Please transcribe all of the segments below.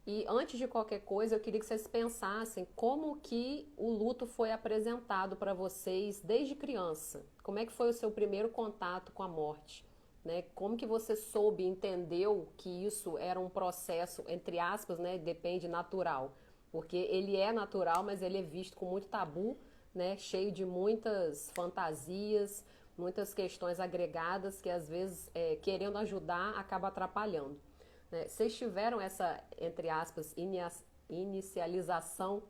E antes de qualquer coisa, eu queria que vocês pensassem como que o luto foi apresentado para vocês desde criança. Como é que foi o seu primeiro contato com a morte? Né? Como que você soube, entendeu que isso era um processo, entre aspas, né? Depende, natural. Porque ele é natural, mas ele é visto com muito tabu, né? Cheio de muitas fantasias, muitas questões agregadas que às vezes, querendo ajudar, acaba atrapalhando. Né? Vocês tiveram essa, entre aspas, inicialização,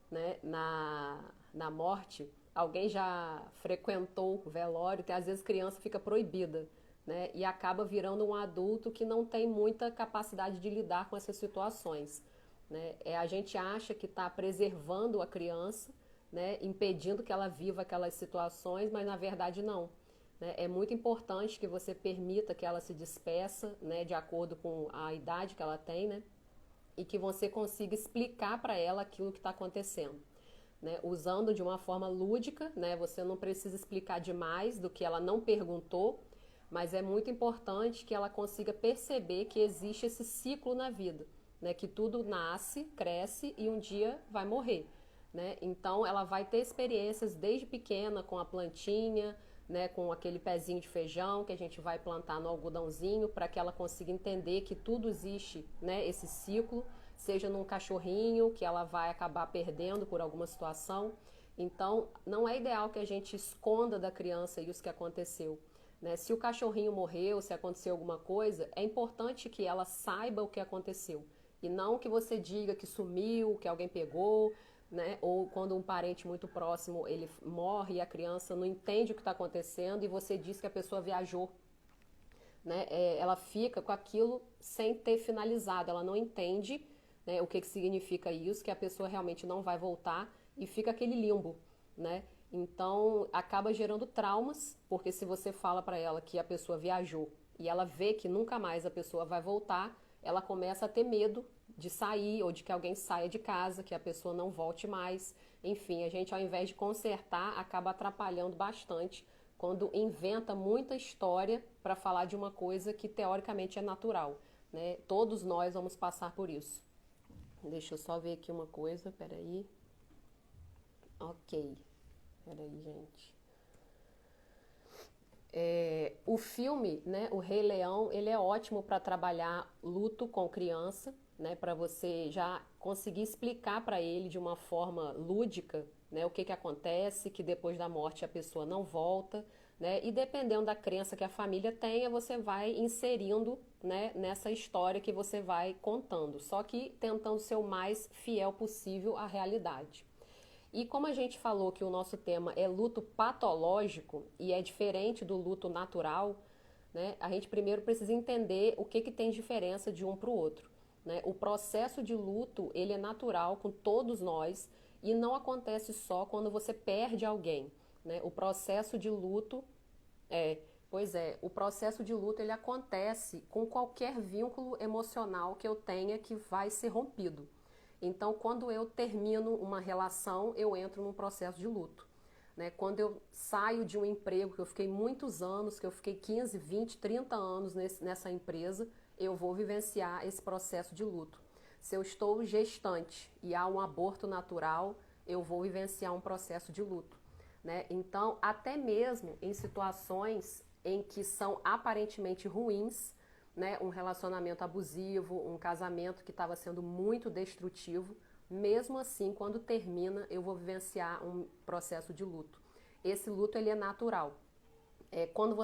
né, na morte? Alguém já frequentou o velório, que às vezes criança fica proibida, né, e acaba virando um adulto que não tem muita capacidade de lidar com essas situações. Né? A gente acha que está preservando a criança, né, impedindo que ela viva aquelas situações, mas na verdade não. Né? É muito importante que você permita que ela se despeça, né, de acordo com a idade que ela tem, né, e que você consiga explicar para ela aquilo que está acontecendo. Né, usando de uma forma lúdica, né, você não precisa explicar demais do que ela não perguntou, mas é muito importante que ela consiga perceber que existe esse ciclo na vida, né, que tudo nasce, cresce e um dia vai morrer. Né? Então ela vai ter experiências desde pequena com a plantinha, né, com aquele pezinho de feijão que a gente vai plantar no algodãozinho para que ela consiga entender que tudo existe, né, esse ciclo, seja num cachorrinho que ela vai acabar perdendo por alguma situação. Então não é ideal que a gente esconda da criança isso que aconteceu. Né? Se o cachorrinho morreu, se aconteceu alguma coisa, é importante que ela saiba o que aconteceu. E não que você diga que sumiu, que alguém pegou, né? Ou quando um parente muito próximo ele morre e a criança não entende o que está acontecendo e você diz que a pessoa viajou. Né? Ela fica com aquilo sem ter finalizado, ela não entende, né, o que significa isso, que a pessoa realmente não vai voltar e fica aquele limbo. Né? Então acaba gerando traumas, porque se você fala para ela que a pessoa viajou e ela vê que nunca mais a pessoa vai voltar, ela começa a ter medo de sair ou de que alguém saia de casa, que a pessoa não volte mais. Enfim, a gente ao invés de consertar, acaba atrapalhando bastante quando inventa muita história para falar de uma coisa que teoricamente é natural. Né? Todos nós vamos passar por isso. Deixa eu só ver aqui uma coisa, peraí. Ok, peraí, gente. O filme, né, O Rei Leão, ele é ótimo para trabalhar luto com criança, né, para você já conseguir explicar para ele de uma forma lúdica, né, o que que acontece, que depois da morte a pessoa não volta, né, e dependendo da crença que a família tenha, você vai inserindo, né, nessa história que você vai contando, só que tentando ser o mais fiel possível à realidade. E como a gente falou que o nosso tema é luto patológico e é diferente do luto natural, né, a gente primeiro precisa entender o que tem diferença de um para o outro. Né? O processo de luto ele é natural com todos nós e não acontece só quando você perde alguém. Né? O processo de luto é, pois é, o processo de luto ele acontece com qualquer vínculo emocional que eu tenha que vai ser rompido. Então, quando eu termino uma relação, eu entro num processo de luto. Né? Quando eu saio de um emprego que eu fiquei muitos anos, que eu fiquei 15, 20, 30 anos nessa empresa, eu vou vivenciar esse processo de luto. Se eu estou gestante e há um aborto natural, eu vou vivenciar um processo de luto. Né? Então, até mesmo em situações em que são aparentemente ruins, né, um relacionamento abusivo, um casamento que estava sendo muito destrutivo, mesmo assim, quando termina, eu vou vivenciar um processo de luto. Esse luto ele é natural. Quando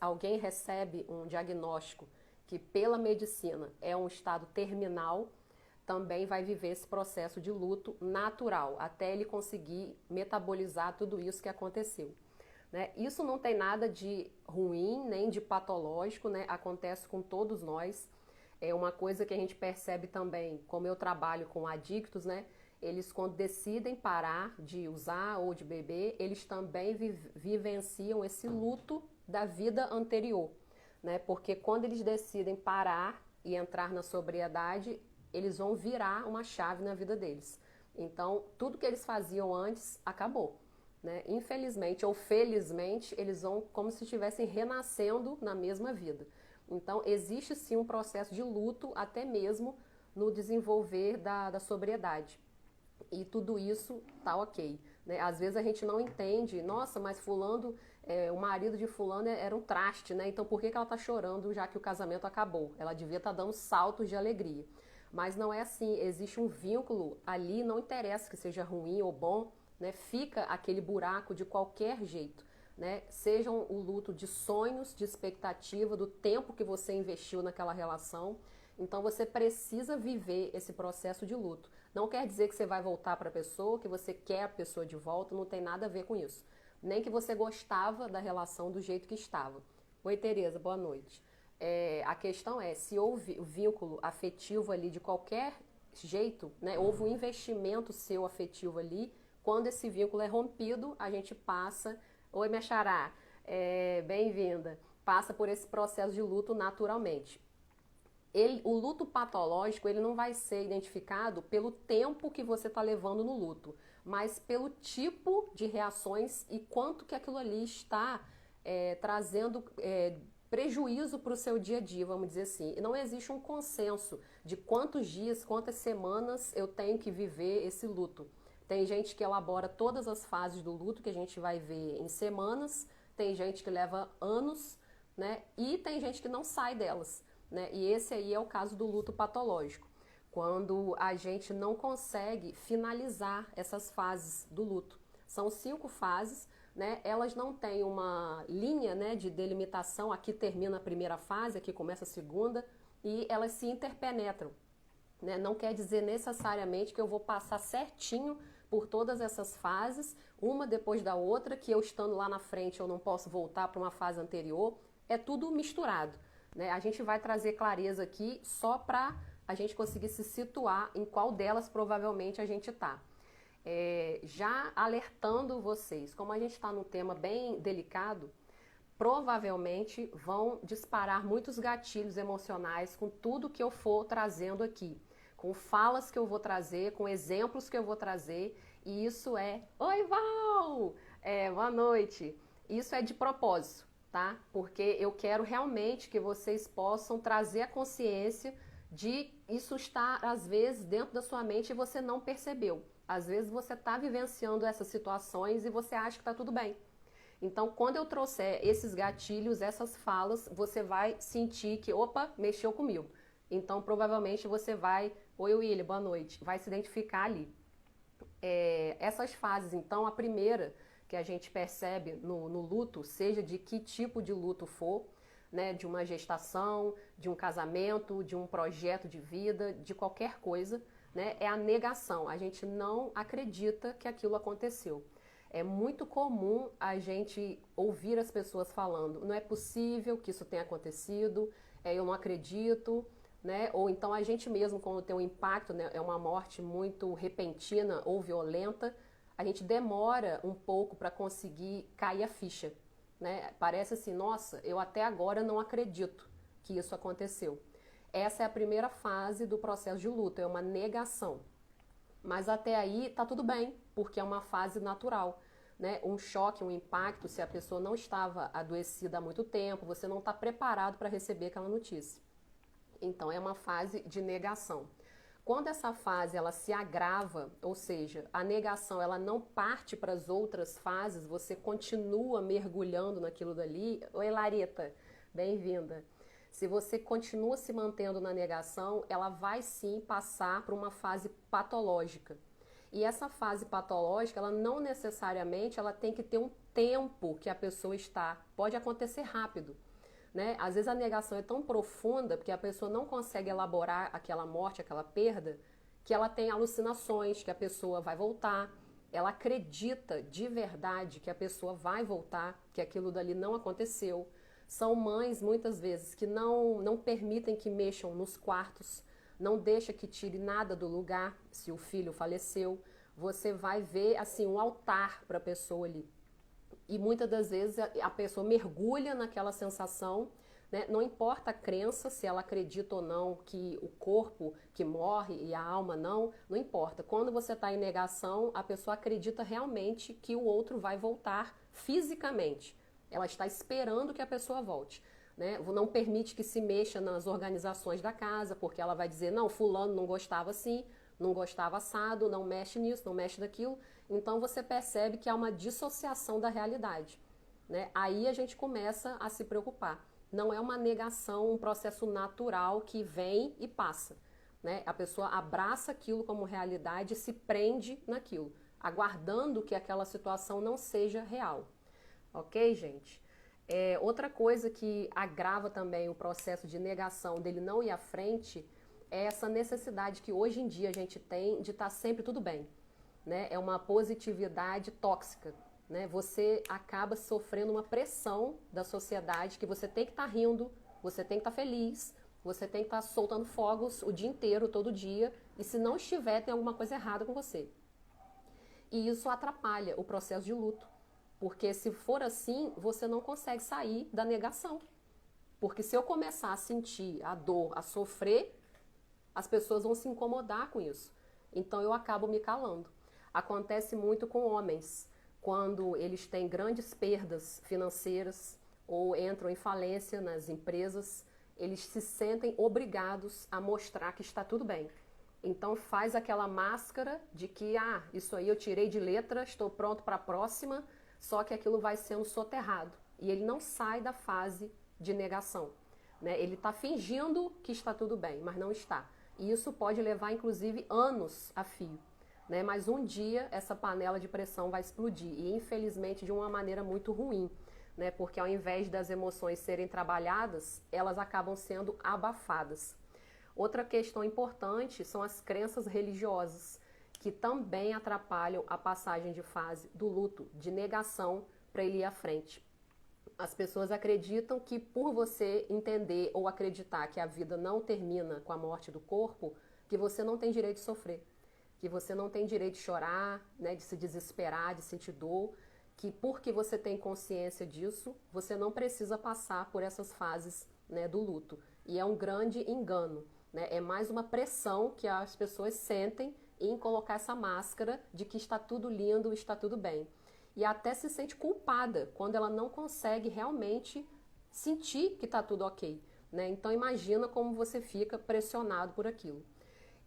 alguém recebe um diagnóstico que pela medicina é um estado terminal, também vai viver esse processo de luto natural, até ele conseguir metabolizar tudo isso que aconteceu. Né? Isso não tem nada de ruim, nem de patológico, né? Acontece com todos nós. É uma coisa que a gente percebe também, como eu trabalho com adictos, né? Eles quando decidem parar de usar ou de beber, eles também vivenciam esse luto da vida anterior, né? Porque quando eles decidem parar e entrar na sobriedade, eles vão virar uma chave na vida deles. Então, tudo que eles faziam antes acabou. Né? Infelizmente ou felizmente, eles vão como se estivessem renascendo na mesma vida. Então, existe sim um processo de luto, até mesmo no desenvolver da sobriedade. E tudo isso tá ok, né? Às vezes a gente não entende, nossa, mas fulano, o marido de fulano era um traste, né? Então por que que ela tá chorando já que o casamento acabou? Ela devia estar dando saltos de alegria. Mas não é assim, existe um vínculo ali, não interessa que seja ruim ou bom, né? Fica aquele buraco de qualquer jeito, né? Seja o luto de sonhos, de expectativa, do tempo que você investiu naquela relação. Então você precisa viver esse processo de luto. Não quer dizer que você vai voltar para a pessoa, que você quer a pessoa de volta, não tem nada a ver com isso. Nem que você gostava da relação do jeito que estava. Oi, Tereza, boa noite. A questão é, se houve o vínculo afetivo ali de qualquer jeito, né, houve um investimento seu afetivo ali, quando esse vínculo é rompido, a gente passa... Oi, minha xará, bem-vinda. Passa por esse processo de luto naturalmente. O luto patológico ele não vai ser identificado pelo tempo que você está levando no luto, mas pelo tipo de reações e quanto que aquilo ali está trazendo prejuízo para o seu dia a dia, vamos dizer assim. E não existe um consenso de quantos dias, quantas semanas eu tenho que viver esse luto. Tem gente que elabora todas as fases do luto que a gente vai ver em semanas, tem gente que leva anos, né? E tem gente que não sai delas. Né? E esse aí é o caso do luto patológico, quando a gente não consegue finalizar essas fases do luto. São 5 fases, né? Elas não têm uma linha, né, de delimitação, aqui termina a primeira fase, aqui começa a segunda, e elas se interpenetram. Né? Não quer dizer necessariamente que eu vou passar certinho por todas essas fases, uma depois da outra, que eu estando lá na frente eu não posso voltar para uma fase anterior, é tudo misturado. Né? A gente vai trazer clareza aqui só para a gente conseguir se situar em qual delas provavelmente a gente está. Já alertando vocês, como a gente está num tema bem delicado, provavelmente vão disparar muitos gatilhos emocionais com tudo que eu for trazendo aqui, com falas que eu vou trazer, com exemplos que eu vou trazer, e isso Oi, Val! Boa noite! Isso é de propósito. Tá? Porque eu quero realmente que vocês possam trazer a consciência de isso estar, às vezes, dentro da sua mente e você não percebeu. Às vezes você está vivenciando essas situações e você acha que está tudo bem. Então, quando eu trouxer esses gatilhos, essas falas, você vai sentir que, opa, mexeu comigo. Então, provavelmente você vai... Oi, William, boa noite. Vai se identificar ali. Essas fases, então, a primeira que a gente percebe no luto, seja de que tipo de luto for, né, de uma gestação, de um casamento, de um projeto de vida, de qualquer coisa, né, é a negação. A gente não acredita que aquilo aconteceu. É muito comum a gente ouvir as pessoas falando, não é possível que isso tenha acontecido, eu não acredito, né? Ou então a gente mesmo, quando tem um impacto, né, é uma morte muito repentina ou violenta, a gente demora um pouco para conseguir cair a ficha, né? Parece assim, nossa, eu até agora não acredito que isso aconteceu. Essa é a primeira fase do processo de luto, é uma negação. Mas até aí tá tudo bem, porque é uma fase natural. Né? Um choque, um impacto, se a pessoa não estava adoecida há muito tempo, você não está preparado para receber aquela notícia. Então é uma fase de negação. Quando essa fase ela se agrava, ou seja, a negação ela não parte para as outras fases, você continua mergulhando naquilo dali. Oi, Larita, bem-vinda. Se você continua se mantendo na negação, ela vai sim passar para uma fase patológica. E essa fase patológica, ela não necessariamente ela tem que ter um tempo que a pessoa está. Pode acontecer rápido. Né? Às vezes a negação é tão profunda porque a pessoa não consegue elaborar aquela morte, aquela perda, que ela tem alucinações, que a pessoa vai voltar. Ela acredita de verdade que a pessoa vai voltar, que aquilo dali não aconteceu. São mães, muitas vezes, que não permitem que mexam nos quartos, não deixa que tire nada do lugar, se o filho faleceu. Você vai ver, assim, um altar para a pessoa ali. E muitas das vezes a pessoa mergulha naquela sensação, né? Não importa a crença, se ela acredita ou não que o corpo que morre e a alma não importa. Quando você está em negação, a pessoa acredita realmente que o outro vai voltar fisicamente. Ela está esperando que a pessoa volte. né? Não permite que se mexa nas organizações da casa, porque ela vai dizer, não, fulano não gostava assim, não gostava assado, não mexe nisso, não mexe daquilo. Então você percebe que há uma dissociação da realidade, né? Aí a gente começa a se preocupar. Não é uma negação, um processo natural que vem e passa, né? A pessoa abraça aquilo como realidade e se prende naquilo, aguardando que aquela situação não seja real. Ok, gente? Outra coisa que agrava também o processo de negação dele não ir à frente é essa necessidade que hoje em dia a gente tem de estar sempre tudo bem, né? É uma positividade tóxica, né? Você acaba sofrendo uma pressão da sociedade que você tem que estar rindo, você tem que estar feliz, você tem que estar soltando fogos o dia inteiro, todo dia, e se não estiver, tem alguma coisa errada com você. E isso atrapalha o processo de luto, porque se for assim, você não consegue sair da negação. Porque se eu começar a sentir a dor, a sofrer, as pessoas vão se incomodar com isso. Então eu acabo me calando. Acontece muito com homens, quando eles têm grandes perdas financeiras ou entram em falência nas empresas, eles se sentem obrigados a mostrar que está tudo bem. Então faz aquela máscara de que, isso aí eu tirei de letra, estou pronto para a próxima, só que aquilo vai sendo soterrado. E ele não sai da fase de negação, né? Ele está fingindo que está tudo bem, mas não está. E isso pode levar, inclusive, anos a fio, né? Mas um dia essa panela de pressão vai explodir, e infelizmente de uma maneira muito ruim, né? Porque ao invés das emoções serem trabalhadas, elas acabam sendo abafadas. Outra questão importante são as crenças religiosas, que também atrapalham a passagem de fase do luto, de negação, para ele ir à frente. As pessoas acreditam que por você entender ou acreditar que a vida não termina com a morte do corpo, que você não tem direito de sofrer, que você não tem direito de chorar, né, de se desesperar, de sentir dor, que porque você tem consciência disso, você não precisa passar por essas fases, né, do luto. E é um grande engano, né? É mais uma pressão que as pessoas sentem em colocar essa máscara de que está tudo lindo, está tudo bem. E até se sente culpada quando ela não consegue realmente sentir que está tudo ok, né? Então imagina como você fica pressionado por aquilo.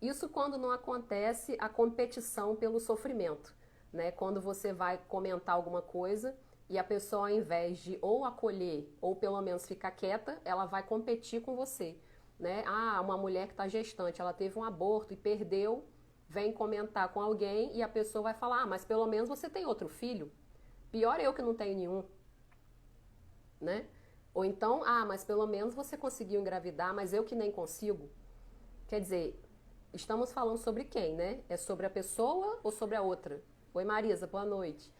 Isso quando não acontece a competição pelo sofrimento, né? Quando você vai comentar alguma coisa e a pessoa, ao invés de ou acolher ou pelo menos ficar quieta, ela vai competir com você, né? Uma mulher que está gestante, ela teve um aborto e perdeu, vem comentar com alguém e a pessoa vai falar, mas pelo menos você tem outro filho. Pior eu que não tenho nenhum, né? Ou então, mas pelo menos você conseguiu engravidar, mas eu que nem consigo. Quer dizer, estamos falando sobre quem, né? É sobre a pessoa ou sobre a outra? Oi, Marisa, boa noite.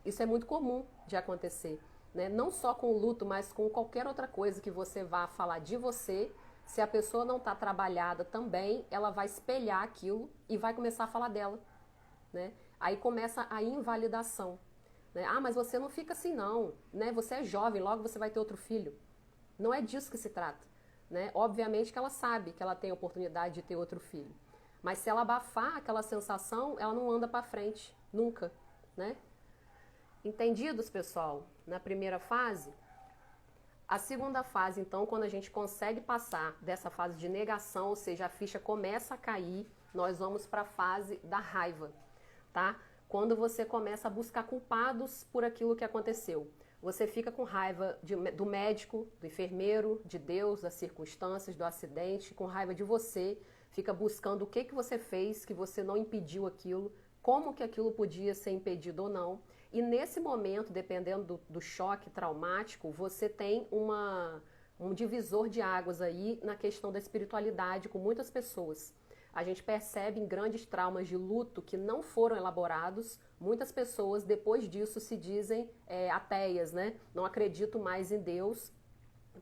Isso é muito comum de acontecer, né? Não só com o luto, mas com qualquer outra coisa que você vá falar de você. Se a pessoa não está trabalhada também, ela vai espelhar aquilo e vai começar a falar dela, né? Aí começa a invalidação, né? Mas você não fica assim não, né? Você é jovem, logo você vai ter outro filho. Não é disso que se trata, né? Obviamente que ela sabe que ela tem a oportunidade de ter outro filho, mas se ela abafar aquela sensação, ela não anda para frente, nunca, né? Entendidos, pessoal? Na primeira fase? A segunda fase, então, quando a gente consegue passar dessa fase de negação, ou seja, a ficha começa a cair, nós vamos para a fase da raiva, tá? Quando você começa a buscar culpados por aquilo que aconteceu. Você fica com raiva do médico, do enfermeiro, de Deus, das circunstâncias, do acidente, com raiva de você, fica buscando o que você fez, que você não impediu aquilo, como que aquilo podia ser impedido ou não. E nesse momento, dependendo do choque traumático, você tem um divisor de águas aí na questão da espiritualidade com muitas pessoas. A gente percebe em grandes traumas de luto que não foram elaborados, muitas pessoas depois disso se dizem ateias, né? Não acredito mais em Deus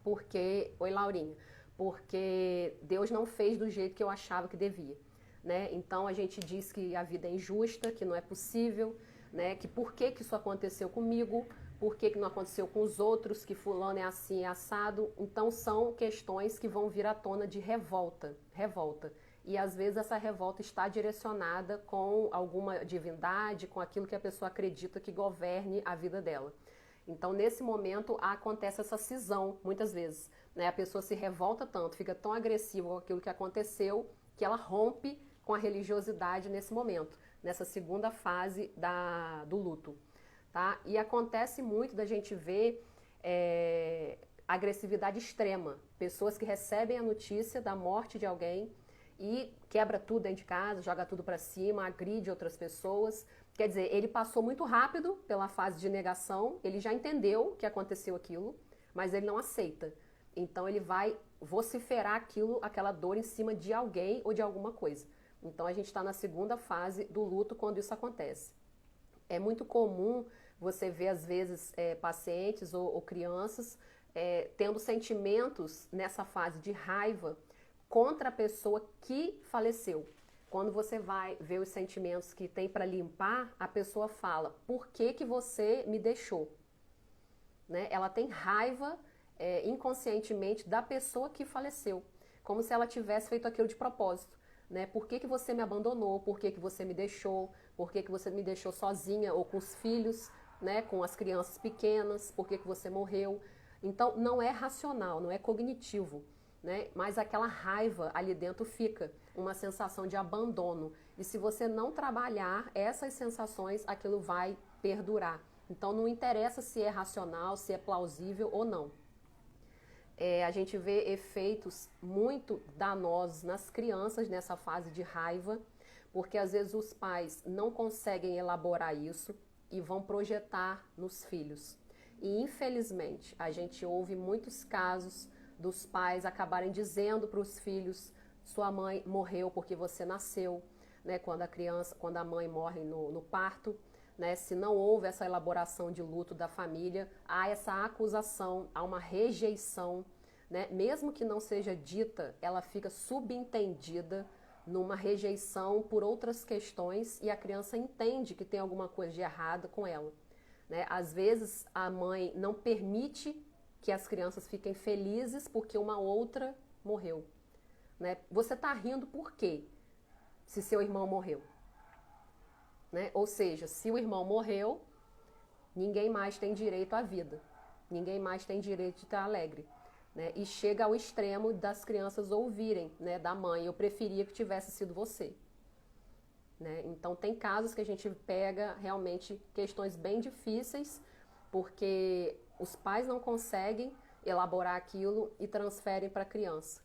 porque... Oi, Laurinha. Porque Deus não fez do jeito que eu achava que devia, né? Então a gente diz que a vida é injusta, que não é possível, né? Que por que isso aconteceu comigo, por que não aconteceu com os outros, que fulano é assim, é assado. Então são questões que vão vir à tona de revolta. E às vezes essa revolta está direcionada com alguma divindade, com aquilo que a pessoa acredita que governe a vida dela. Então, nesse momento, acontece essa cisão, muitas vezes. Né? A pessoa se revolta tanto, fica tão agressiva com aquilo que aconteceu, que ela rompe com a religiosidade nesse momento, nessa segunda fase do luto. Tá? E acontece muito da gente ver agressividade extrema. Pessoas que recebem a notícia da morte de alguém e quebra tudo dentro de casa, joga tudo para cima, agride outras pessoas. Quer dizer, ele passou muito rápido pela fase de negação, ele já entendeu que aconteceu aquilo, mas ele não aceita. Então ele vai vociferar aquela dor em cima de alguém ou de alguma coisa. Então a gente está na segunda fase do luto quando isso acontece. É muito comum você ver, às vezes, pacientes ou crianças tendo sentimentos nessa fase de raiva contra a pessoa que faleceu. Quando você vai ver os sentimentos que tem para limpar, a pessoa fala: por que você me deixou? Né? Ela tem raiva inconscientemente da pessoa que faleceu, como se ela tivesse feito aquilo de propósito. Né? Por que você me abandonou? Por que você me deixou? Por que você me deixou sozinha ou com os filhos, né? Com as crianças pequenas? Por que você morreu? Então, não é racional, não é cognitivo. Né? Mas aquela raiva ali dentro fica, uma sensação de abandono. E se você não trabalhar essas sensações, aquilo vai perdurar. Então não interessa se é racional, se é plausível ou não. A gente vê efeitos muito danosos nas crianças nessa fase de raiva, porque às vezes os pais não conseguem elaborar isso e vão projetar nos filhos. E infelizmente a gente ouve muitos casos dos pais acabarem dizendo para os filhos: sua mãe morreu porque você nasceu, né? Quando a mãe morre no parto, né? Se não houve essa elaboração de luto da família, há essa acusação, há uma rejeição, né? Mesmo que não seja dita, ela fica subentendida numa rejeição por outras questões e a criança entende que tem alguma coisa de errado com ela. Né? Às vezes a mãe não permite que as crianças fiquem felizes porque uma outra morreu. Né? Você está rindo por quê? Se seu irmão morreu. Né? Ou seja, se o irmão morreu, ninguém mais tem direito à vida. Ninguém mais tem direito de estar alegre. Né? E chega ao extremo das crianças ouvirem, né, da mãe: eu preferia que tivesse sido você. Né? Então tem casos que a gente pega realmente questões bem difíceis, porque os pais não conseguem elaborar aquilo e transferem para a criança.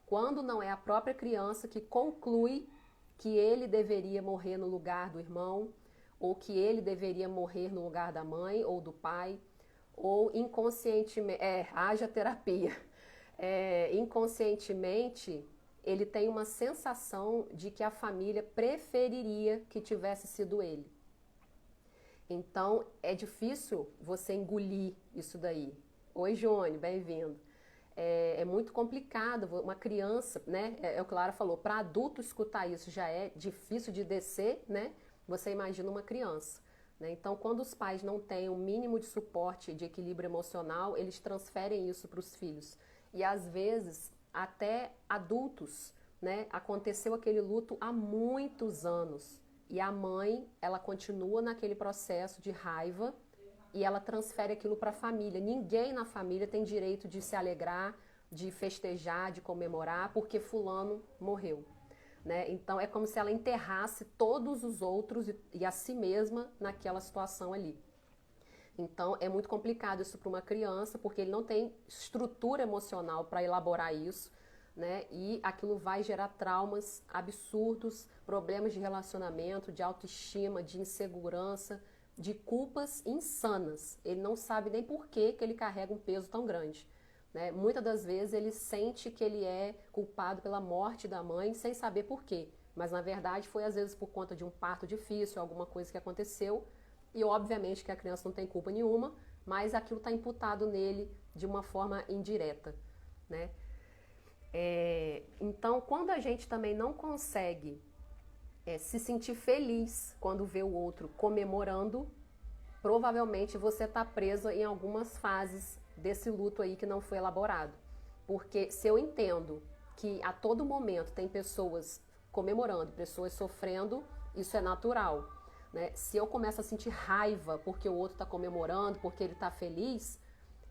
Quando não é a própria criança que conclui que ele deveria morrer no lugar do irmão, ou que ele deveria morrer no lugar da mãe ou do pai, ou inconscientemente, haja terapia, inconscientemente ele tem uma sensação de que a família preferiria que tivesse sido ele. Então, é difícil você engolir isso daí. Oi, Joane, bem-vindo. É muito complicado, uma criança, né? É o que a Lara falou, para adulto escutar isso já é difícil de descer, né? Você imagina uma criança. Né? Então, quando os pais não têm o mínimo de suporte, de equilíbrio emocional, eles transferem isso para os filhos. E às vezes, até adultos, né? Aconteceu aquele luto há muitos anos. E a mãe, ela continua naquele processo de raiva e ela transfere aquilo para a família. Ninguém na família tem direito de se alegrar, de festejar, de comemorar, porque fulano morreu. Né? Então é como se ela enterrasse todos os outros e a si mesma naquela situação ali. Então é muito complicado isso para uma criança, porque ele não tem estrutura emocional para elaborar isso. Né? E aquilo vai gerar traumas absurdos, problemas de relacionamento, de autoestima, de insegurança, de culpas insanas. Ele não sabe nem por que ele carrega um peso tão grande. Né? Muitas das vezes ele sente que ele é culpado pela morte da mãe sem saber por quê. Mas na verdade foi às vezes por conta de um parto difícil, alguma coisa que aconteceu. E obviamente que a criança não tem culpa nenhuma, mas aquilo está imputado nele de uma forma indireta. Né? Então, quando a gente também não consegue se sentir feliz quando vê o outro comemorando, provavelmente você está preso em algumas fases desse luto aí que não foi elaborado. Porque se eu entendo que a todo momento tem pessoas comemorando, pessoas sofrendo, isso é natural. né? Se eu começo a sentir raiva porque o outro está comemorando, porque ele está feliz,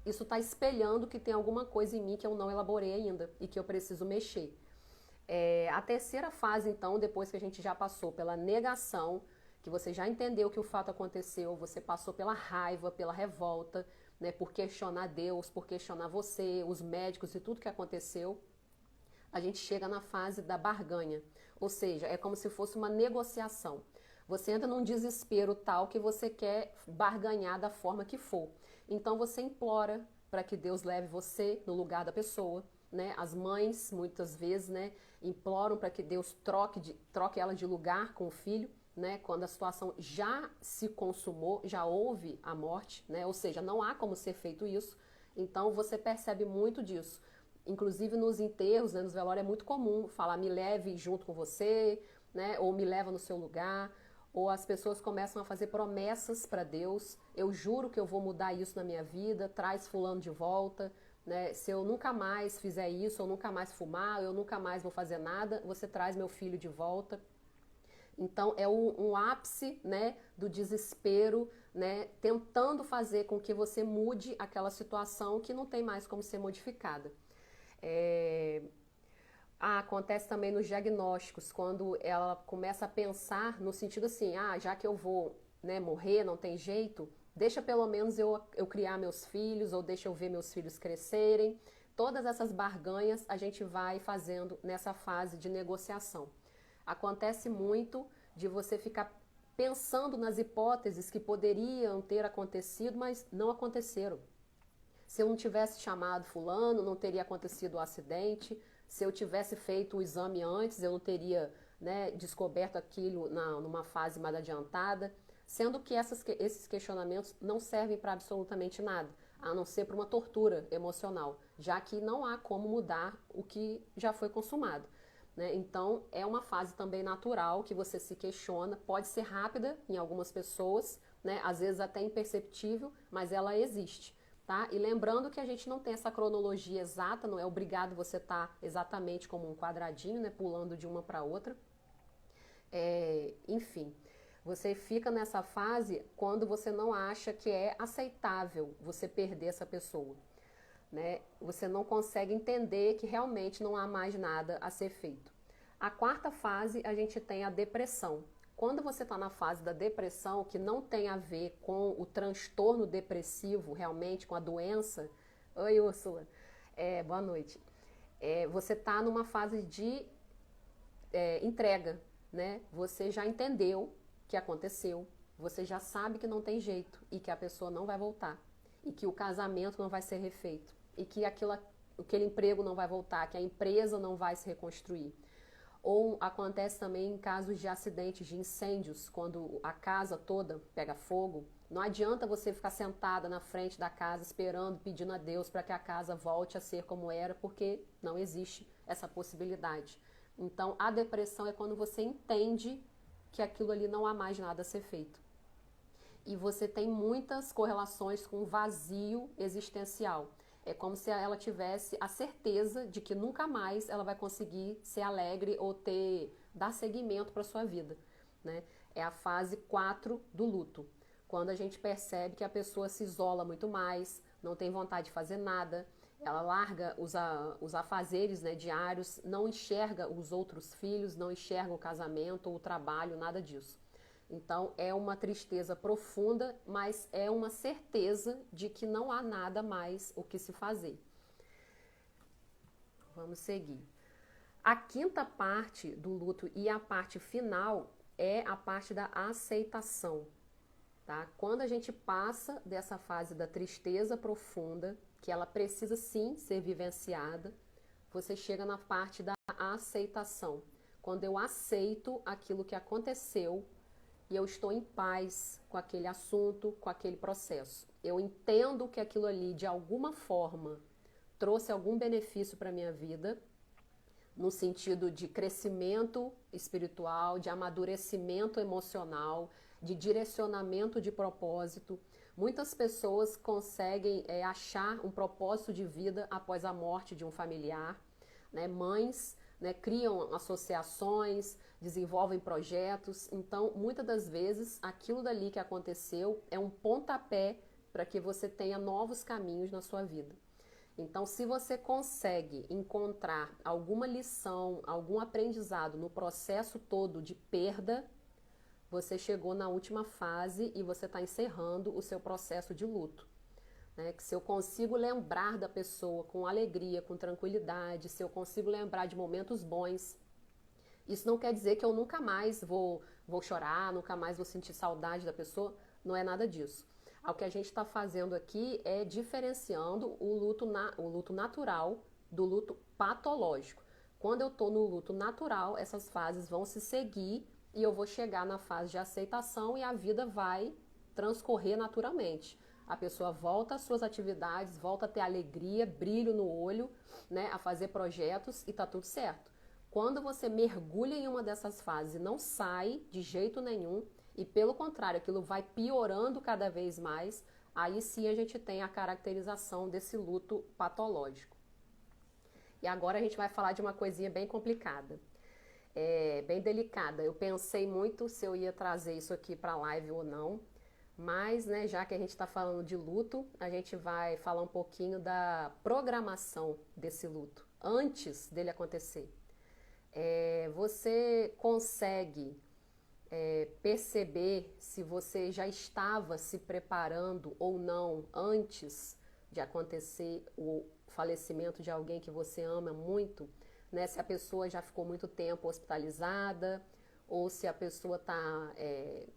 isso está espelhando que tem alguma coisa em mim que eu não elaborei ainda e que eu preciso mexer. A terceira fase, então, depois que a gente já passou pela negação, que você já entendeu que o fato aconteceu, você passou pela raiva, pela revolta, né, por questionar Deus, por questionar você, os médicos e tudo que aconteceu, a gente chega na fase da barganha. Ou seja, é como se fosse uma negociação. Você entra num desespero tal que você quer barganhar da forma que for. Então você implora para que Deus leve você no lugar da pessoa, né? As mães, muitas vezes, né, imploram para que Deus troque ela de lugar com o filho, né? Quando a situação já se consumou, já houve a morte, né? Ou seja, não há como ser feito isso. Então você percebe muito disso. Inclusive nos enterros, né, nos velórios, é muito comum falar me leve junto com você, né, ou me leva no seu lugar, ou as pessoas começam a fazer promessas para Deus, eu juro que eu vou mudar isso na minha vida, traz fulano de volta, né, se eu nunca mais fizer isso, eu nunca mais fumar, eu nunca mais vou fazer nada, você traz meu filho de volta. Então é um ápice, né, do desespero, né, tentando fazer com que você mude aquela situação que não tem mais como ser modificada. É... acontece também nos diagnósticos, quando ela começa a pensar no sentido assim, já que eu vou, né, morrer, não tem jeito, deixa pelo menos eu criar meus filhos, ou deixa eu ver meus filhos crescerem. Todas essas barganhas a gente vai fazendo nessa fase de negociação. Acontece muito de você ficar pensando nas hipóteses que poderiam ter acontecido, mas não aconteceram. Se eu não tivesse chamado fulano, não teria acontecido o acidente. Se eu tivesse feito o exame antes, eu não teria, né, descoberto aquilo numa fase mais adiantada. Sendo que esses questionamentos não servem para absolutamente nada, a não ser para uma tortura emocional, já que não há como mudar o que já foi consumado. Né? Então, é uma fase também natural que você se questiona, pode ser rápida em algumas pessoas, né? Às vezes até imperceptível, mas ela existe. Tá? E lembrando que a gente não tem essa cronologia exata, não é obrigado você estar exatamente como um quadradinho, né, pulando de uma para outra. Enfim, você fica nessa fase quando você não acha que é aceitável você perder essa pessoa. Né? Você não consegue entender que realmente não há mais nada a ser feito. A quarta fase, a gente tem a depressão. Quando você está na fase da depressão, que não tem a ver com o transtorno depressivo, realmente, com a doença. Oi, Úrsula. Boa noite. Você está numa fase de entrega, né? Você já entendeu o que aconteceu, você já sabe que não tem jeito e que a pessoa não vai voltar, e que o casamento não vai ser refeito, e que aquele emprego não vai voltar, que a empresa não vai se reconstruir. Ou acontece também em casos de acidentes, de incêndios, quando a casa toda pega fogo. Não adianta você ficar sentada na frente da casa esperando, pedindo a Deus para que a casa volte a ser como era, porque não existe essa possibilidade. Então, a depressão é quando você entende que aquilo ali não há mais nada a ser feito. E você tem muitas correlações com o vazio existencial. É como se ela tivesse a certeza de que nunca mais ela vai conseguir ser alegre ou dar seguimento para a sua vida. Né? É a fase 4 do luto. Quando a gente percebe que a pessoa se isola muito mais, não tem vontade de fazer nada, ela larga os afazeres, né, diários, não enxerga os outros filhos, não enxerga o casamento ou o trabalho, nada disso. Então é uma tristeza profunda, mas é uma certeza de que não há nada mais o que se fazer. Vamos seguir. A quinta parte do luto e a parte final é a parte da aceitação. Tá? Quando a gente passa dessa fase da tristeza profunda, que ela precisa sim ser vivenciada, você chega na parte da aceitação. Quando eu aceito aquilo que aconteceu, e eu estou em paz com aquele assunto, com aquele processo. Eu entendo que aquilo ali, de alguma forma, trouxe algum benefício para a minha vida, no sentido de crescimento espiritual, de amadurecimento emocional, de direcionamento de propósito. Muitas pessoas conseguem achar um propósito de vida após a morte de um familiar, né? Mães né, criam associações, desenvolvem projetos. Então, muitas das vezes, aquilo dali que aconteceu é um pontapé para que você tenha novos caminhos na sua vida. Então, se você consegue encontrar alguma lição, algum aprendizado no processo todo de perda, você chegou na última fase e você está encerrando o seu processo de luto. Né? Que se eu consigo lembrar da pessoa com alegria, com tranquilidade, se eu consigo lembrar de momentos bons, isso não quer dizer que eu nunca mais vou chorar, nunca mais vou sentir saudade da pessoa, não é nada disso. O que a gente está fazendo aqui é diferenciando o luto natural do luto patológico. Quando eu estou no luto natural, essas fases vão se seguir e eu vou chegar na fase de aceitação e a vida vai transcorrer naturalmente. A pessoa volta às suas atividades, volta a ter alegria, brilho no olho, né, a fazer projetos e tá tudo certo. Quando você mergulha em uma dessas fases e não sai de jeito nenhum, e pelo contrário, aquilo vai piorando cada vez mais, aí sim a gente tem a caracterização desse luto patológico. E agora a gente vai falar de uma coisinha bem complicada, bem delicada. Eu pensei muito se eu ia trazer isso aqui para a live ou não, mas, né, já que a gente está falando de luto, a gente vai falar um pouquinho da programação desse luto, antes dele acontecer. Você consegue perceber se você já estava se preparando ou não antes de acontecer o falecimento de alguém que você ama muito, né? Se a pessoa já ficou muito tempo hospitalizada ou se a pessoa está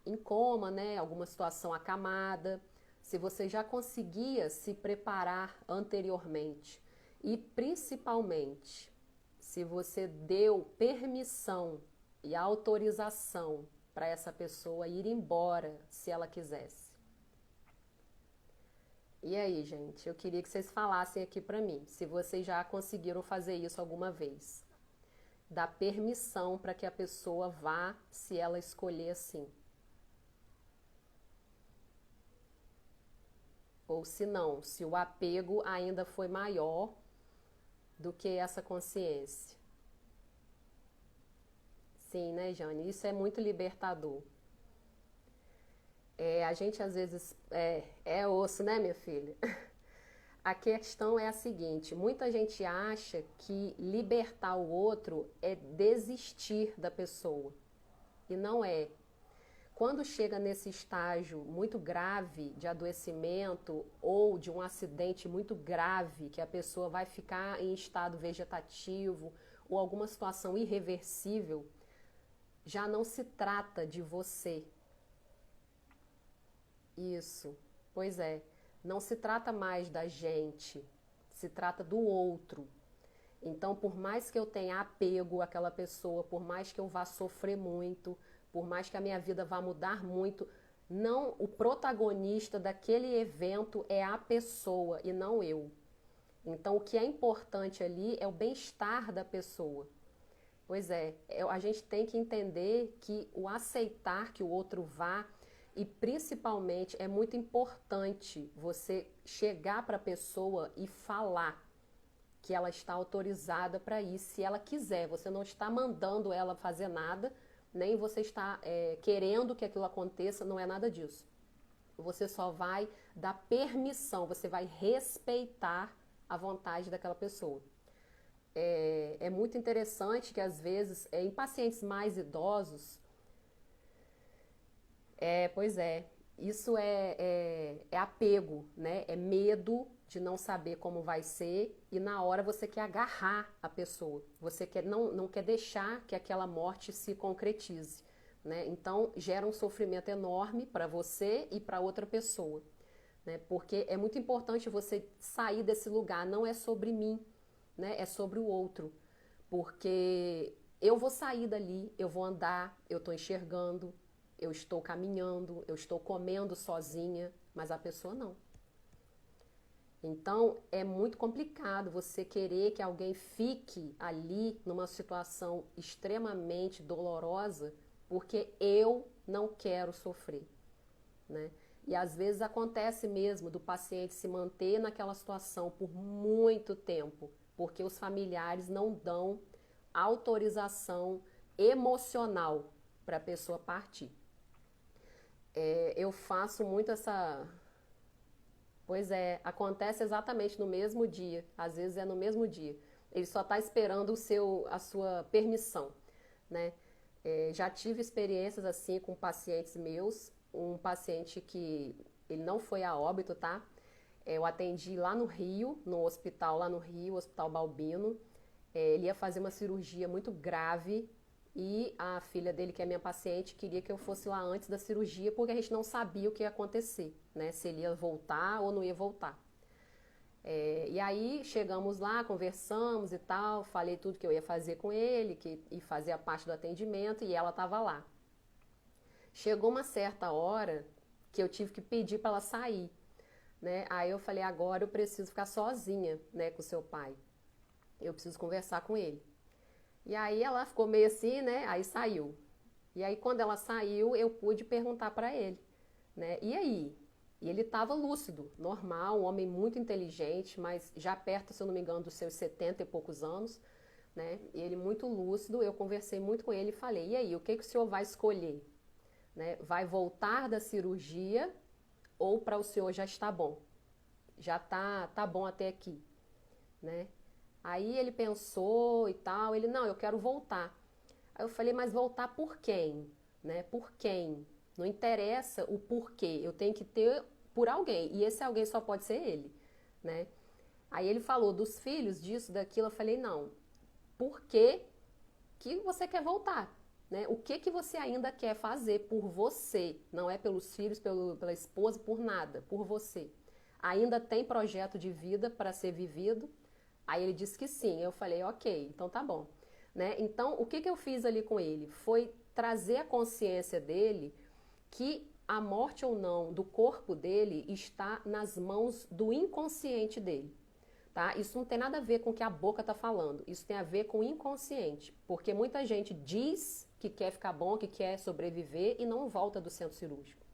em coma, né? Alguma situação acamada, se você já conseguia se preparar anteriormente e principalmente se você deu permissão e autorização para essa pessoa ir embora se ela quisesse. E aí, gente, eu queria que vocês falassem aqui para mim, se vocês já conseguiram fazer isso alguma vez. Dar permissão para que a pessoa vá se ela escolher assim. Ou se não, se o apego ainda foi maior do que essa consciência. Sim, né, Jane? Isso é muito libertador. A gente às vezes é osso, né, minha filha? A questão é a seguinte: muita gente acha que libertar o outro é desistir da pessoa. E não é. Quando chega nesse estágio muito grave de adoecimento ou de um acidente muito grave, que a pessoa vai ficar em estado vegetativo ou alguma situação irreversível, já não se trata de você. Isso, pois é. Não se trata mais da gente, se trata do outro. Então, por mais que eu tenha apego àquela pessoa, por mais que eu vá sofrer muito, por mais que a minha vida vá mudar muito, não, o protagonista daquele evento é a pessoa e não eu. Então, o que é importante ali é o bem-estar da pessoa. Pois é, a gente tem que entender que o aceitar que o outro vá, e principalmente é muito importante você chegar para a pessoa e falar que ela está autorizada para ir, se ela quiser. Você não está mandando ela fazer nada, nem você está querendo que aquilo aconteça, não é nada disso. Você só vai dar permissão, você vai respeitar a vontade daquela pessoa. É muito interessante que às vezes, em pacientes mais idosos, pois é, isso é apego, né? É medo de não saber como vai ser e na hora você quer agarrar a pessoa, você não quer deixar que aquela morte se concretize, né? Então gera um sofrimento enorme para você e para outra pessoa, né? Porque é muito importante você sair desse lugar, não é sobre mim, né? É sobre o outro, porque eu vou sair dali, eu vou andar, eu estou enxergando, eu estou caminhando, eu estou comendo sozinha, mas a pessoa não. Então, é muito complicado você querer que alguém fique ali numa situação extremamente dolorosa, porque eu não quero sofrer, né? E às vezes acontece mesmo do paciente se manter naquela situação por muito tempo, porque os familiares não dão autorização emocional para a pessoa partir. Eu faço muito essa. Pois é, acontece exatamente no mesmo dia, às vezes é no mesmo dia. Ele só está esperando a sua permissão, né? Já tive experiências assim com pacientes meus, um paciente que ele não foi a óbito, tá? Eu atendi lá no Rio, no hospital lá no Rio, Hospital Balbino. Ele ia fazer uma cirurgia muito grave e a filha dele, que é minha paciente, queria que eu fosse lá antes da cirurgia porque a gente não sabia o que ia acontecer, né? Se ele ia voltar ou não ia voltar. E aí chegamos lá, conversamos e tal, falei tudo que eu ia fazer com ele, que ia fazer a parte do atendimento e ela estava lá. Chegou uma certa hora que eu tive que pedir para ela sair, né? Aí eu falei, agora eu preciso ficar sozinha, né, com o seu pai. Eu preciso conversar com ele. E aí ela ficou meio assim, né? Aí saiu. E aí quando ela saiu, eu pude perguntar para ele, né? E aí? E ele estava lúcido, normal, um homem muito inteligente, mas já perto, se eu não me engano, dos seus 70 e poucos anos, né? E ele muito lúcido, eu conversei muito com ele e falei, e aí, o que que o senhor vai escolher? Né? Vai voltar da cirurgia ou para o senhor já está bom? Já tá bom até aqui, né? Aí ele pensou e tal, ele, não, eu quero voltar. Aí eu falei, mas voltar por quem? Né? Por quem? Não interessa o porquê, eu tenho que ter por alguém, e esse alguém só pode ser ele, né? Aí ele falou dos filhos, disso, daquilo, eu falei, não, por que você quer voltar? Né? O que você ainda quer fazer por você? Não é pelos filhos, pela esposa, por nada, por você. Ainda tem projeto de vida para ser vivido? Aí ele disse que sim. Eu falei, ok, então tá bom. Né? Então, o que eu fiz ali com ele? Foi trazer a consciência dele que a morte ou não do corpo dele está nas mãos do inconsciente dele. Tá? Isso não tem nada a ver com o que a boca está falando, isso tem a ver com o inconsciente, porque muita gente diz que quer ficar bom, que quer sobreviver e não volta do centro cirúrgico.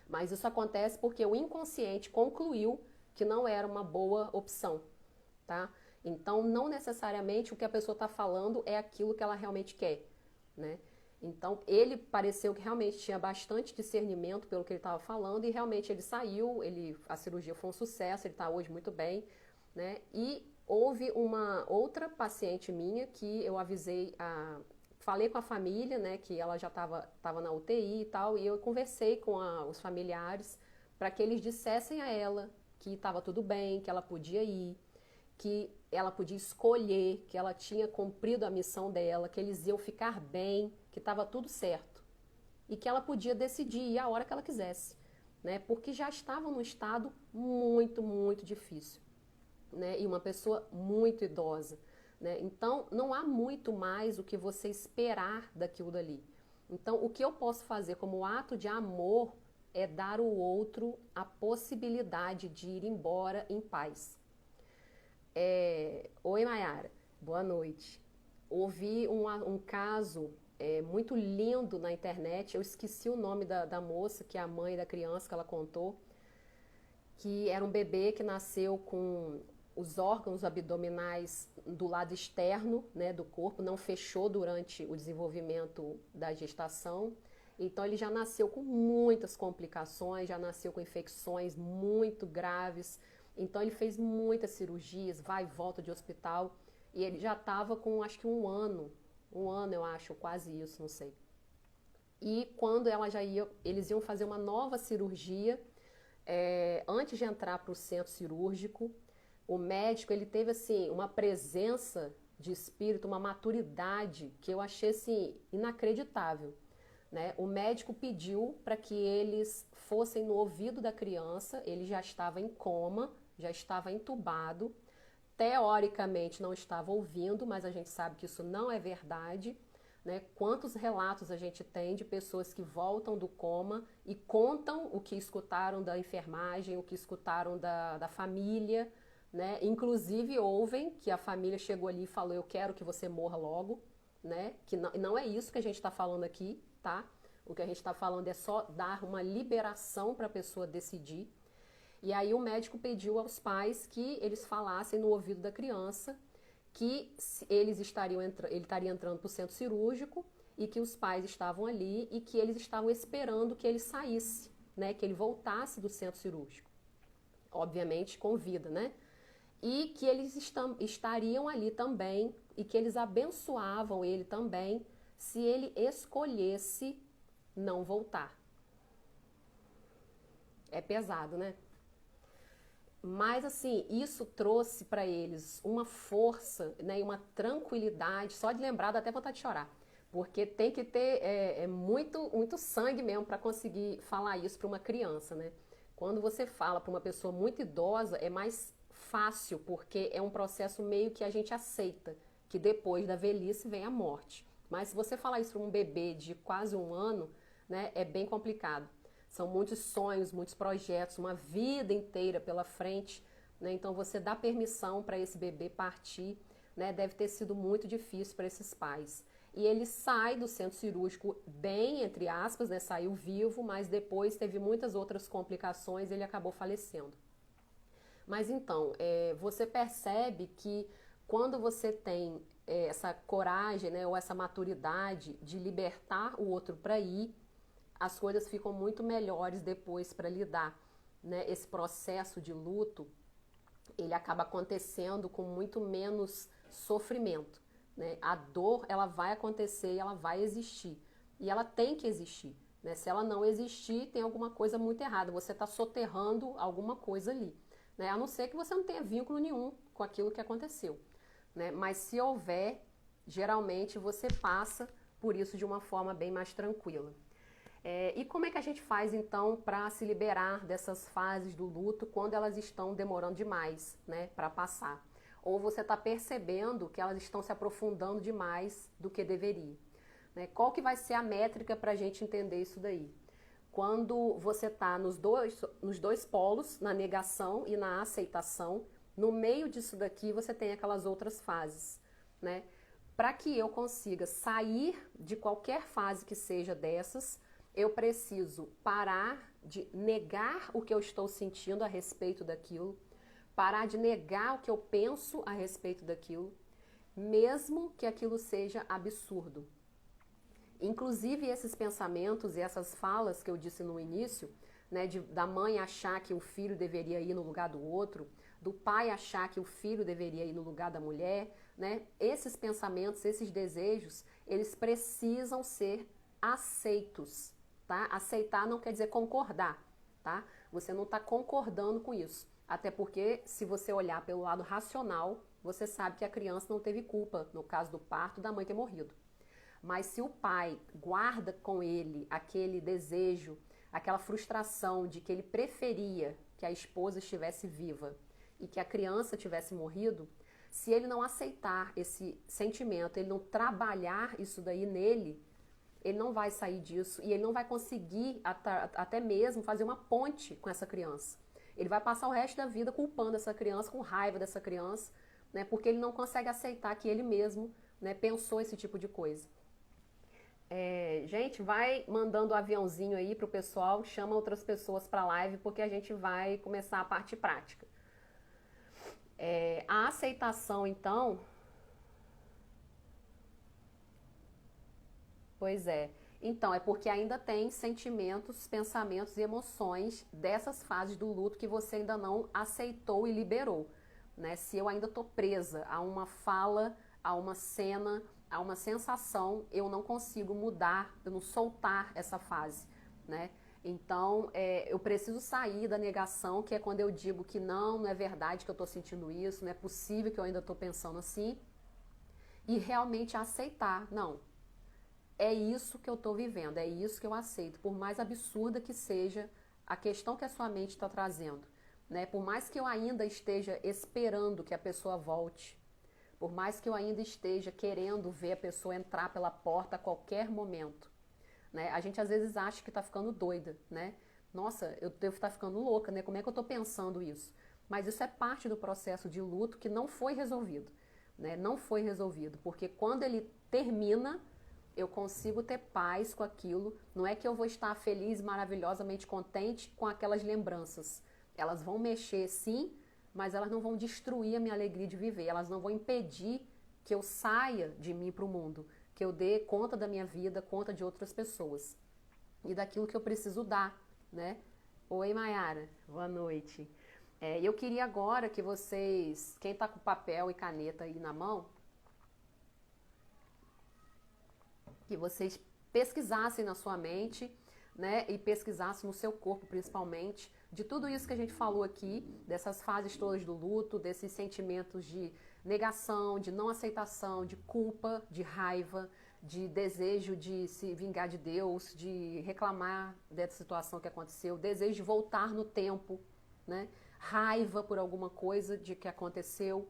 Mas isso acontece porque o inconsciente concluiu que não era uma boa opção, tá? Então, não necessariamente o que a pessoa está falando é aquilo que ela realmente quer, né? Então, ele pareceu que realmente tinha bastante discernimento pelo que ele estava falando e realmente ele saiu, a cirurgia foi um sucesso, ele está hoje muito bem, né? E houve uma outra paciente minha que eu falei com a família, né, que ela já estava na UTI e tal, e eu conversei com os familiares para que eles dissessem a ela que estava tudo bem, que ela podia ir, que ela podia escolher, que ela tinha cumprido a missão dela, que eles iam ficar bem, que estava tudo certo. E que ela podia decidir ir a hora que ela quisesse, né? Porque já estava num estado muito, muito difícil, né? E uma pessoa muito idosa, né? Então, não há muito mais o que você esperar daquilo dali. Então, o que eu posso fazer como ato de amor é dar ao outro a possibilidade de ir embora em paz. Oi, Mayara, boa noite. Ouvi um caso muito lindo na internet, eu esqueci o nome da moça, que é a mãe da criança que ela contou, que era um bebê que nasceu com os órgãos abdominais do lado externo, né, do corpo, não fechou durante o desenvolvimento da gestação. Então ele já nasceu com muitas complicações, já nasceu com infecções muito graves. Então ele fez muitas cirurgias, vai e volta de hospital, e ele já estava com acho que um ano eu acho, quase isso, não sei. E quando eles iam fazer uma nova cirurgia, antes de entrar para o centro cirúrgico, o médico ele teve assim uma presença de espírito, uma maturidade que eu achei assim inacreditável. Né? O médico pediu para que eles fossem no ouvido da criança, ele já estava em coma, já estava entubado, teoricamente não estava ouvindo, mas a gente sabe que isso não é verdade. Né? Quantos relatos a gente tem de pessoas que voltam do coma e contam o que escutaram da enfermagem, o que escutaram da família, né? Inclusive ouvem que a família chegou ali e falou, eu quero que você morra logo, né? Que não é isso que a gente está falando aqui, tá? O que a gente está falando é só dar uma liberação para a pessoa decidir. E aí o médico pediu aos pais que eles falassem no ouvido da criança que ele estaria entrando para o centro cirúrgico e que os pais estavam ali e que eles estavam esperando que ele saísse, né, que ele voltasse do centro cirúrgico, obviamente com vida, né? E que eles estariam ali também e que eles abençoavam ele também se ele escolhesse não voltar. É pesado, né? Mas assim, isso trouxe para eles uma força, né, e uma tranquilidade, só de lembrar dá até vontade de chorar. Porque tem que ter muito sangue mesmo para conseguir falar isso para uma criança, né? Quando você fala para uma pessoa muito idosa, é mais fácil, porque é um processo meio que a gente aceita, que depois da velhice vem a morte. Mas se você falar isso para um bebê de quase 1 ano, né, é bem complicado. São muitos sonhos, muitos projetos, uma vida inteira pela frente, né? Então você dá permissão para esse bebê partir, né? Deve ter sido muito difícil para esses pais. E ele sai do centro cirúrgico bem, entre aspas, né? Saiu vivo, mas depois teve muitas outras complicações e ele acabou falecendo. Mas então, você percebe que quando você tem essa coragem, né, ou essa maturidade de libertar o outro para ir, as coisas ficam muito melhores depois para lidar, né? Esse processo de luto, ele acaba acontecendo com muito menos sofrimento, né? A dor, ela vai acontecer e ela vai existir. E ela tem que existir, né? Se ela não existir, tem alguma coisa muito errada. Você está soterrando alguma coisa ali, né? A não ser que você não tenha vínculo nenhum com aquilo que aconteceu, né? Mas se houver, geralmente você passa por isso de uma forma bem mais tranquila. E como é que a gente faz então para se liberar dessas fases do luto quando elas estão demorando demais, né, para passar? Ou você está percebendo que elas estão se aprofundando demais do que deveria, né? Qual que vai ser a métrica para a gente entender isso daí? Quando você está nos dois polos, na negação e na aceitação, no meio disso daqui você tem aquelas outras fases, né? Para que eu consiga sair de qualquer fase que seja dessas, eu preciso parar de negar o que eu estou sentindo a respeito daquilo, parar de negar o que eu penso a respeito daquilo, mesmo que aquilo seja absurdo. Inclusive esses pensamentos e essas falas que eu disse no início, né, da mãe achar que o filho deveria ir no lugar do outro, do pai achar que o filho deveria ir no lugar da mulher, né, esses pensamentos, esses desejos, eles precisam ser aceitos. Tá? Aceitar não quer dizer concordar, tá? Você não está concordando com isso. Até porque, se você olhar pelo lado racional, você sabe que a criança não teve culpa, no caso do parto, da mãe ter morrido. Mas se o pai guarda com ele aquele desejo, aquela frustração de que ele preferia que a esposa estivesse viva e que a criança tivesse morrido, se ele não aceitar esse sentimento, ele não trabalhar isso daí nele, ele não vai sair disso e ele não vai conseguir até mesmo fazer uma ponte com essa criança. Ele vai passar o resto da vida culpando essa criança, com raiva dessa criança, né, porque ele não consegue aceitar que ele mesmo, né, pensou esse tipo de coisa. Gente, vai mandando o aviãozinho aí pro pessoal, chama outras pessoas para a live, porque a gente vai começar a parte prática. A aceitação, então, pois é. Então, é porque ainda tem sentimentos, pensamentos e emoções dessas fases do luto que você ainda não aceitou e liberou, né? Se eu ainda estou presa a uma fala, a uma cena, a uma sensação, eu não consigo mudar, eu não soltar essa fase, né? Então, eu preciso sair da negação, que é quando eu digo que não é verdade que eu estou sentindo isso, não é possível que eu ainda estou pensando assim, e realmente aceitar, não. É isso que eu estou vivendo, é isso que eu aceito, por mais absurda que seja a questão que a sua mente está trazendo, né? Por mais que eu ainda esteja esperando que a pessoa volte, por mais que eu ainda esteja querendo ver a pessoa entrar pela porta a qualquer momento, né? A gente às vezes acha que está ficando doida, né? Nossa, eu devo estar ficando louca, né? Como é que eu estou pensando isso? Mas isso é parte do processo de luto que não foi resolvido, né? Não foi resolvido, porque quando ele termina, eu consigo ter paz com aquilo. Não é que eu vou estar feliz, maravilhosamente contente com aquelas lembranças. Elas vão mexer, sim, mas elas não vão destruir a minha alegria de viver, elas não vão impedir que eu saia de mim para o mundo, que eu dê conta da minha vida, conta de outras pessoas e daquilo que eu preciso dar, né? Oi, Mayara, boa noite. Eu queria agora que vocês, quem está com papel e caneta aí na mão, que vocês pesquisassem na sua mente, né, e pesquisassem no seu corpo principalmente, de tudo isso que a gente falou aqui, dessas fases todas do luto, desses sentimentos de negação, de não aceitação, de culpa, de raiva, de desejo de se vingar de Deus, de reclamar dessa situação que aconteceu, desejo de voltar no tempo, né? Raiva por alguma coisa de que aconteceu.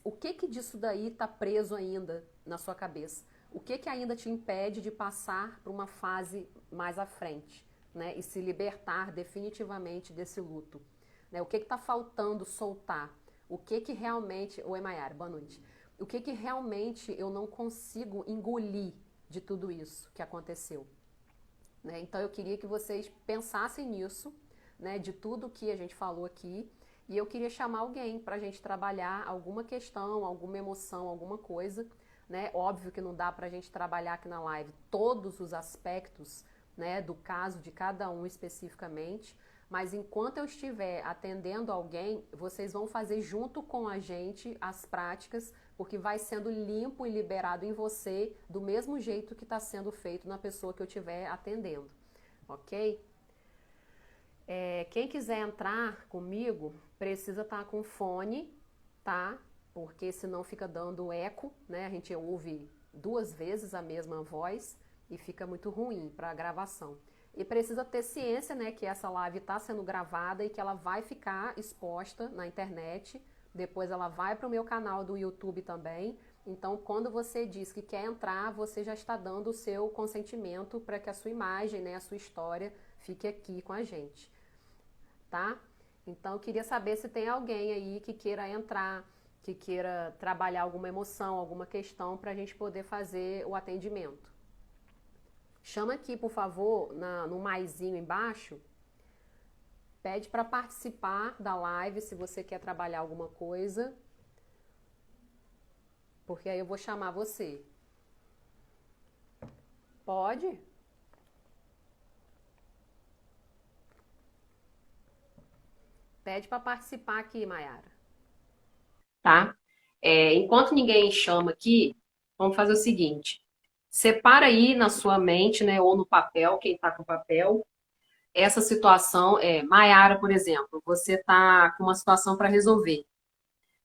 O que que disso daí está preso ainda na sua cabeça? O que que ainda te impede de passar para uma fase mais à frente, né? E se libertar definitivamente desse luto? Né? O que está faltando soltar? O que que realmente... Oi, Mayara, boa noite. O que que realmente eu não consigo engolir de tudo isso que aconteceu? Né? Então eu queria que vocês pensassem nisso, né? De tudo que a gente falou aqui. E eu queria chamar alguém para a gente trabalhar alguma questão, alguma emoção, alguma coisa, né? Óbvio que não dá para a gente trabalhar aqui na live todos os aspectos, né, do caso de cada um especificamente, mas enquanto eu estiver atendendo alguém, vocês vão fazer junto com a gente as práticas, porque vai sendo limpo e liberado em você do mesmo jeito que está sendo feito na pessoa que eu estiver atendendo, ok? Quem quiser entrar comigo precisa estar com fone, tá? Porque senão fica dando eco, né? A gente ouve 2 vezes a mesma voz e fica muito ruim para a gravação. E precisa ter ciência, né, que essa live está sendo gravada e que ela vai ficar exposta na internet. Depois ela vai para o meu canal do YouTube também. Então, quando você diz que quer entrar, você já está dando o seu consentimento para que a sua imagem, né, a sua história fique aqui com a gente, tá? Então, eu queria saber se tem alguém aí que queira entrar, que queira trabalhar alguma emoção, alguma questão para a gente poder fazer o atendimento. Chama aqui, por favor, no maisinho embaixo, pede para participar da live se você quer trabalhar alguma coisa, porque aí eu vou chamar você. Pode? Pede para participar aqui, Mayara. Tá? Enquanto ninguém chama aqui, vamos fazer o seguinte. Separa aí na sua mente, né, ou no papel, quem está com papel, essa situação. Mayara, por exemplo, você está com uma situação para resolver,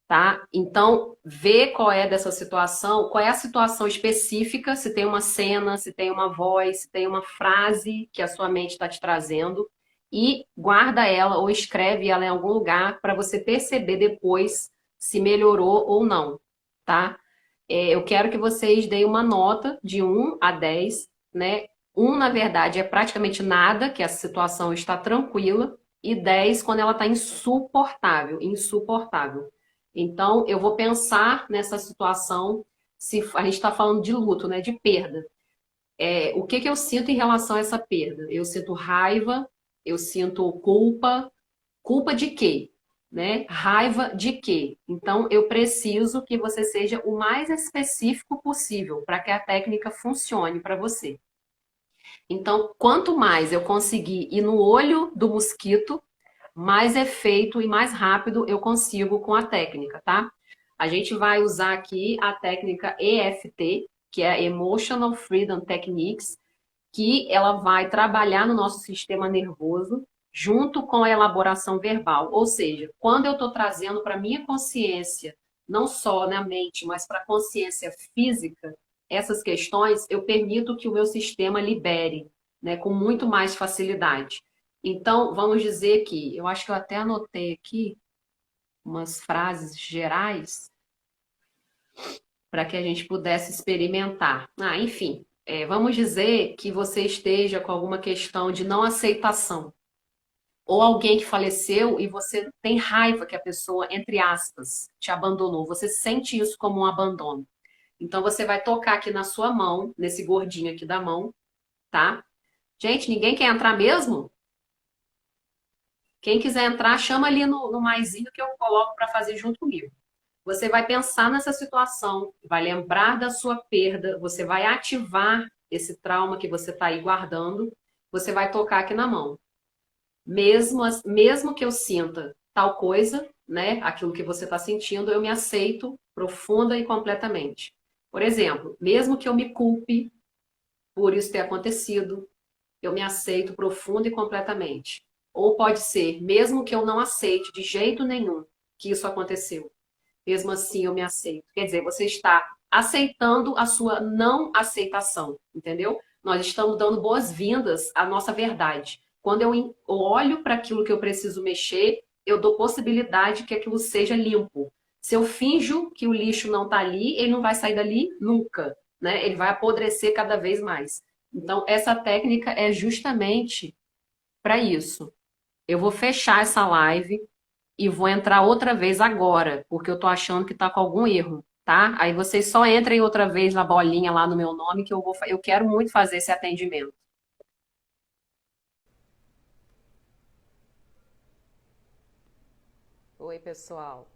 tá? Então, vê qual é dessa situação, qual é a situação específica, se tem uma cena, se tem uma voz, se tem uma frase que a sua mente está te trazendo, e guarda ela ou escreve ela em algum lugar para você perceber depois se melhorou ou não, tá? Eu quero que vocês deem uma nota de 1 a 10, né? 1, na verdade, é praticamente nada, que a situação está tranquila, e 10 quando ela está insuportável, insuportável. Então, eu vou pensar nessa situação, se a gente está falando de luto, né, de perda. O que que eu sinto em relação a essa perda? Eu sinto raiva, eu sinto culpa. Culpa de quê? Né? Raiva de quê? Então, eu preciso que você seja o mais específico possível para que a técnica funcione para você. Então, quanto mais eu conseguir ir no olho do mosquito, mais efeito e mais rápido eu consigo com a técnica, tá? A gente vai usar aqui a técnica EFT, que é Emotional Freedom Techniques, que ela vai trabalhar no nosso sistema nervoso junto com a elaboração verbal. Ou seja, quando eu estou trazendo para a minha consciência, não só na mente, mas para a consciência física, essas questões, eu permito que o meu sistema libere, né, com muito mais facilidade. Então, vamos dizer que, eu acho que eu até anotei aqui umas frases gerais para que a gente pudesse experimentar. Enfim, vamos dizer que você esteja com alguma questão de não aceitação, ou alguém que faleceu e você tem raiva que a pessoa, entre aspas, te abandonou. Você sente isso como um abandono. Então você vai tocar aqui na sua mão, nesse gordinho aqui da mão, tá? Gente, ninguém quer entrar mesmo? Quem quiser entrar, chama ali no maisinho que eu coloco para fazer junto comigo. Você vai pensar nessa situação, vai lembrar da sua perda, você vai ativar esse trauma que você está aí guardando, você vai tocar aqui na mão. Mesmo que eu sinta tal coisa, né, aquilo que você está sentindo, eu me aceito profunda e completamente. Por exemplo, mesmo que eu me culpe por isso ter acontecido, eu me aceito profunda e completamente. Ou pode ser, mesmo que eu não aceite de jeito nenhum que isso aconteceu, mesmo assim eu me aceito. Quer dizer, você está aceitando a sua não aceitação, entendeu? Nós estamos dando boas-vindas à nossa verdade. Quando eu olho para aquilo que eu preciso mexer, eu dou possibilidade que aquilo seja limpo. Se eu finjo que o lixo não está ali, ele não vai sair dali nunca, né? Ele vai apodrecer cada vez mais. Então, essa técnica é justamente para isso. Eu vou fechar essa live e vou entrar outra vez agora, porque eu tô achando que tá com algum erro, tá? Aí vocês só entrem outra vez na bolinha lá no meu nome que eu quero muito fazer esse atendimento. Oi, pessoal.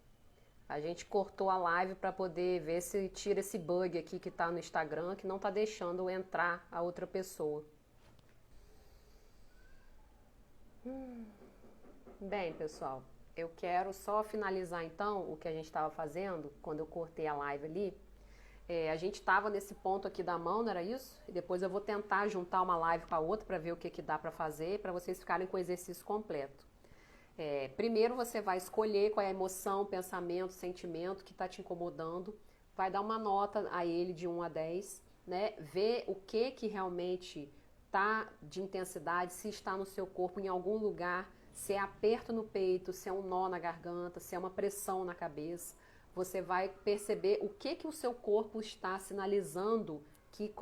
A gente cortou a live para poder ver se tira esse bug aqui que tá no Instagram, que não tá deixando entrar a outra pessoa. Bem, pessoal, eu quero só finalizar então o que a gente estava fazendo quando eu cortei a live ali. A gente estava nesse ponto aqui da mão, não era isso? E depois eu vou tentar juntar uma live com a outra para ver o que, que dá para fazer, para vocês ficarem com o exercício completo. Primeiro você vai escolher qual é a emoção, pensamento, sentimento que está te incomodando, vai dar uma nota a ele de 1 a 10, né? Ver o que realmente está de intensidade, se está no seu corpo em algum lugar, se é aperto no peito, se é um nó na garganta, se é uma pressão na cabeça. Você vai perceber o que o seu corpo está sinalizando que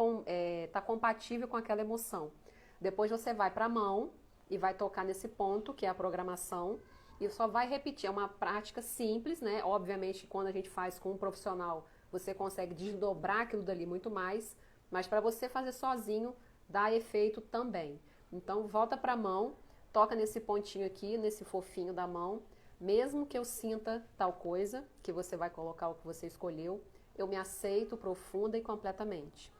está compatível com aquela emoção. Depois você vai para a mão e vai tocar nesse ponto, que é a programação, e só vai repetir. É uma prática simples, né? Obviamente, quando a gente faz com um profissional, você consegue desdobrar aquilo dali muito mais, mas para você fazer sozinho, dá efeito também. Então, volta para a mão, toca nesse pontinho aqui, nesse fofinho da mão, mesmo que eu sinta tal coisa, que você vai colocar o que você escolheu, eu me aceito profunda e completamente.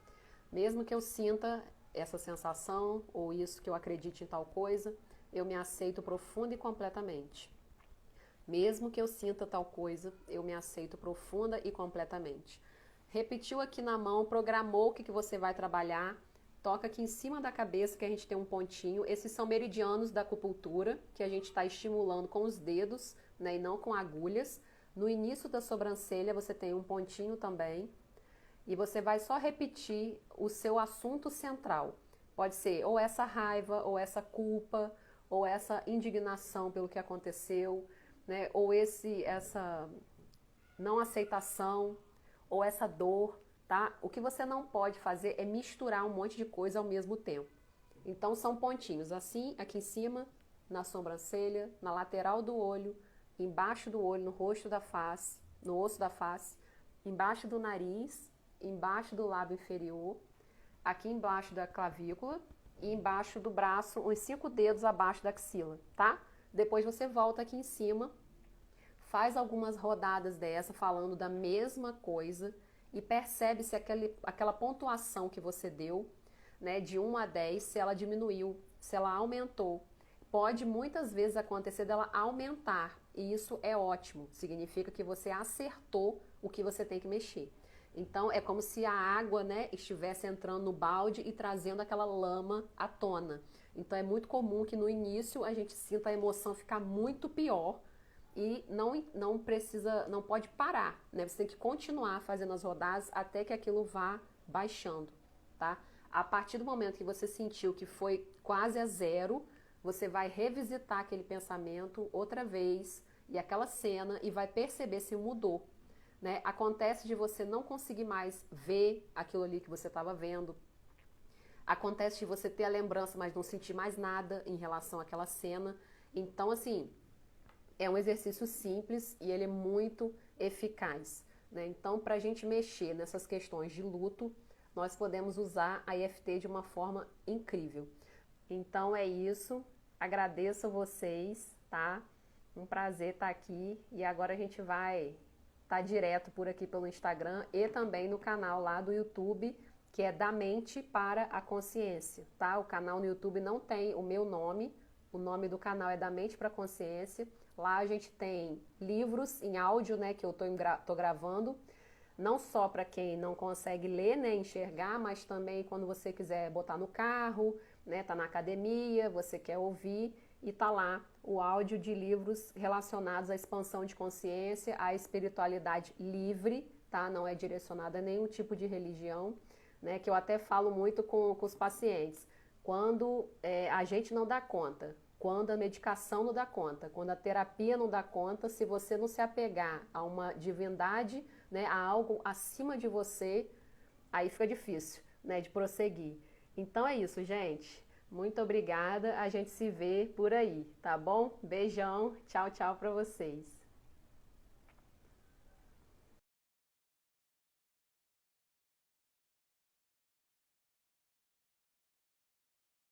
Mesmo que eu sinta essa sensação ou isso que eu acredite em tal coisa, eu me aceito profunda e completamente. Mesmo que eu sinta tal coisa, eu me aceito profunda e completamente. Repetiu aqui na mão, programou o que você vai trabalhar, toca aqui em cima da cabeça que a gente tem um pontinho. Esses são meridianos da acupuntura, que a gente está estimulando com os dedos, né, e não com agulhas. No início da sobrancelha você tem um pontinho também. E você vai só repetir o seu assunto central. Pode ser ou essa raiva, ou essa culpa, ou essa indignação pelo que aconteceu, né? Ou essa não aceitação, ou essa dor, tá? O que você não pode fazer é misturar um monte de coisa ao mesmo tempo. Então são pontinhos assim, aqui em cima, na sobrancelha, na lateral do olho, embaixo do olho, no rosto da face, no osso da face, embaixo do nariz, embaixo do lábio inferior, aqui embaixo da clavícula e embaixo do braço, uns 5 dedos abaixo da axila, tá? Depois você volta aqui em cima, faz algumas rodadas dessa falando da mesma coisa e percebe se aquela pontuação que você deu, né, de 1 a 10, se ela diminuiu, se ela aumentou. Pode muitas vezes acontecer dela aumentar, e isso é ótimo, significa que você acertou o que você tem que mexer. Então é como se a água, né, estivesse entrando no balde e trazendo aquela lama à tona. Então é muito comum que no início a gente sinta a emoção ficar muito pior e não precisa, não pode parar, né? Você tem que continuar fazendo as rodadas até que aquilo vá baixando, tá? A partir do momento que você sentiu que foi quase a zero, você vai revisitar aquele pensamento outra vez e aquela cena e vai perceber se mudou, né? Acontece de você não conseguir mais ver aquilo ali que você estava vendo. Acontece de você ter a lembrança, mas não sentir mais nada em relação àquela cena. Então, assim, é um exercício simples e ele é muito eficaz, né? Então, para a gente mexer nessas questões de luto, nós podemos usar a EFT de uma forma incrível. Então é isso. Agradeço a vocês. tá? Um prazer estar aqui e agora a gente vai estar direto por aqui pelo Instagram e também no canal lá do YouTube, que é Da Mente para a Consciência, tá? O canal no YouTube não tem o meu nome, o nome do canal é Da Mente para a Consciência. Lá a gente tem livros em áudio, né, que eu tô gravando, não só para quem não consegue ler, né, enxergar, mas também quando você quiser botar no carro, né, tá na academia, você quer ouvir e tá lá o áudio de livros relacionados à expansão de consciência, à espiritualidade livre, tá? Não é direcionada a nenhum tipo de religião, né? Que eu até falo muito com os pacientes. Quando a gente não dá conta, quando a medicação não dá conta, quando a terapia não dá conta, se você não se apegar a uma divindade, né, a algo acima de você, aí fica difícil, né, de prosseguir. Então é isso, gente. Muito obrigada. A gente se vê por aí, tá bom? Beijão. Tchau, tchau para vocês.